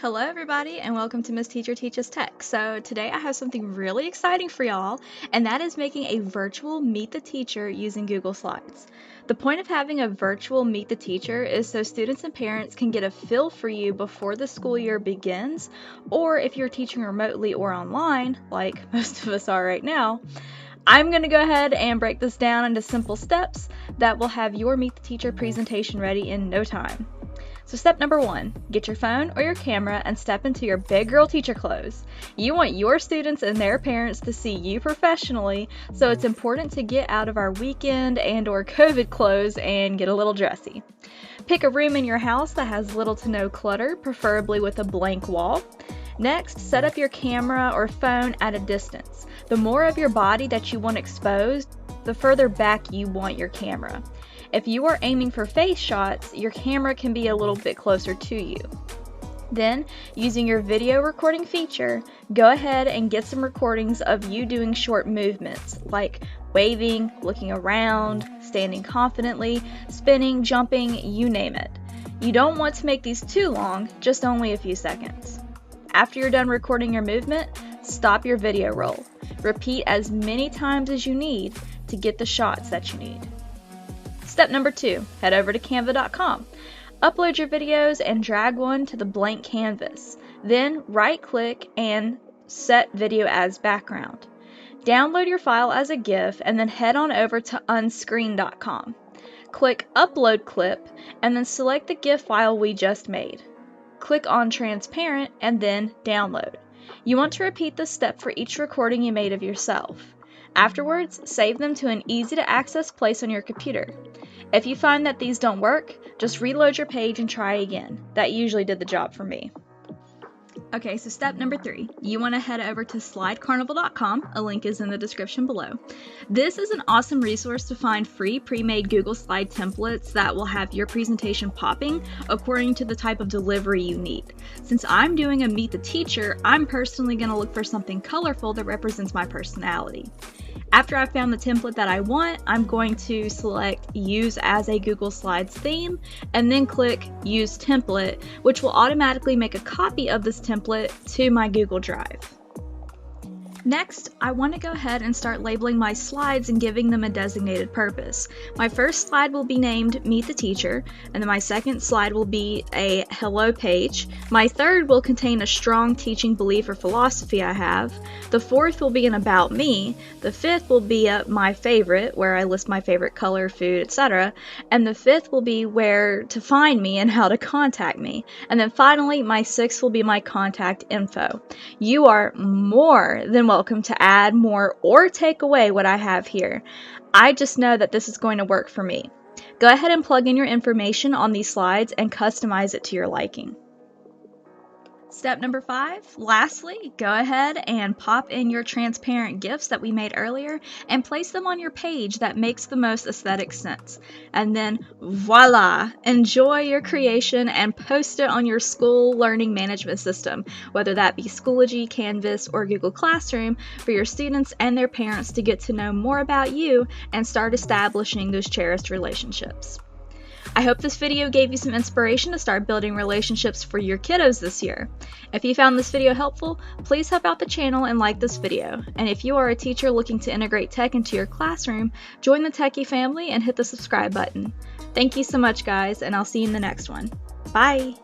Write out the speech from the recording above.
Hello everybody and welcome to Miss Teacher Teaches Tech. So today I have something really exciting for y'all, and that is making a virtual Meet the Teacher using Google Slides. The point of having a virtual Meet the Teacher is so students and parents can get a feel for you before the school year begins, or if you're teaching remotely or online, like most of us are right now. I'm going to go ahead and break this down into simple steps that will have your Meet the Teacher presentation ready in no time. So step number 1, get your phone or your camera and step into your big girl teacher clothes. You want your students and their parents to see you professionally, so it's important to get out of our weekend and or COVID clothes and get a little dressy. Pick a room in your house that has little to no clutter, preferably with a blank wall. Next, set up your camera or phone at a distance. The more of your body that you want exposed, the further back you want your camera. If you are aiming for face shots, your camera can be a little bit closer to you. Then, using your video recording feature, go ahead and get some recordings of you doing short movements, like waving, looking around, standing confidently, spinning, jumping, you name it. You don't want to make these too long, just only a few seconds. After you're done recording your movement, stop your video roll. Repeat as many times as you need to get the shots that you need. Step number 2, head over to Canva.com. Upload your videos and drag one to the blank canvas. Then right-click and set video as background. Download your file as a GIF and then head on over to Unscreen.com. Click Upload Clip and then select the GIF file we just made. Click on Transparent and then Download. You want to repeat this step for each recording you made of yourself. Afterwards, save them to an easy-to-access place on your computer. If you find that these don't work, just reload your page and try again. That usually did the job for me. Okay, so step number 3, you want to head over to slidecarnival.com. A link is in the description below. This is an awesome resource to find free pre-made Google Slide templates that will have your presentation popping according to the type of delivery you need. Since I'm doing a Meet the Teacher, I'm personally going to look for something colorful that represents my personality. After I've found the template that I want, I'm going to select Use as a Google Slides theme and then click Use Template, which will automatically make a copy of this template to my Google Drive. Next, I want to go ahead and start labeling my slides and giving them a designated purpose. My first slide will be named Meet the Teacher, and then my second slide will be a hello page. My third will contain a strong teaching belief or philosophy I have. The fourth will be an about me. The fifth will be my favorite, where I list my favorite color, food, etc. And the fifth will be where to find me and how to contact me. And then finally, my sixth will be my contact info. You are more than welcome to add more or take away what I have here. I just know that this is going to work for me. Go ahead and plug in your information on these slides and customize it to your liking. Step number 5, lastly, go ahead and pop in your transparent GIFs that we made earlier and place them on your page that makes the most aesthetic sense. And then voila, enjoy your creation and post it on your school learning management system, whether that be Schoology, Canvas, or Google Classroom, for your students and their parents to get to know more about you and start establishing those cherished relationships. I hope this video gave you some inspiration to start building relationships for your kiddos this year. If you found this video helpful, please help out the channel and like this video. And if you are a teacher looking to integrate tech into your classroom, join the Techie family and hit the subscribe button. Thank you so much, guys, and I'll see you in the next one. Bye!